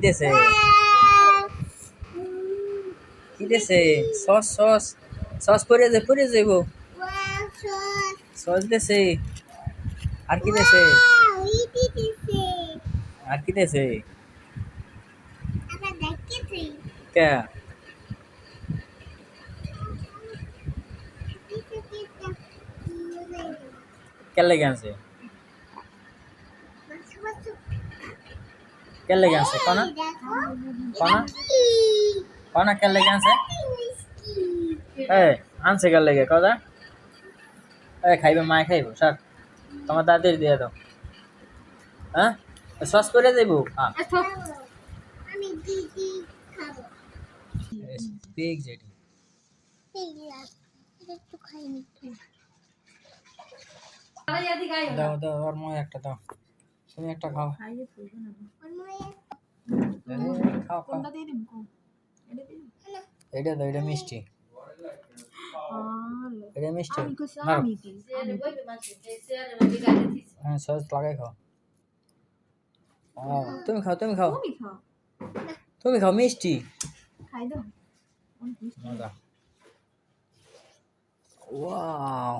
দেছে কি দেছে সস সস সস পরে যাইব সস দেছে আর কি দেছে আর কি দেছে কে কে লেগে আছে কে লেগে আছে কনা কনা কনা কে লেগে আছে আনছে কে লেগে কথা খাইবে মায় খাইব স্যার তোমার দাদির দিয়ে দাও হ্যাঁ সস করে দেবো হ্যাঁ স্পিক যেটি দাও দাও ওর ময় একটা দাও তুমি একটা খাও খাও খাও এটা দাও এটা মিষ্টি এটা মিষ্টি হ্যাঁ সস লাগাই খাও তুমি খাও তুমি খাও তুমি খাও মিষ্টি মজা ওয়াও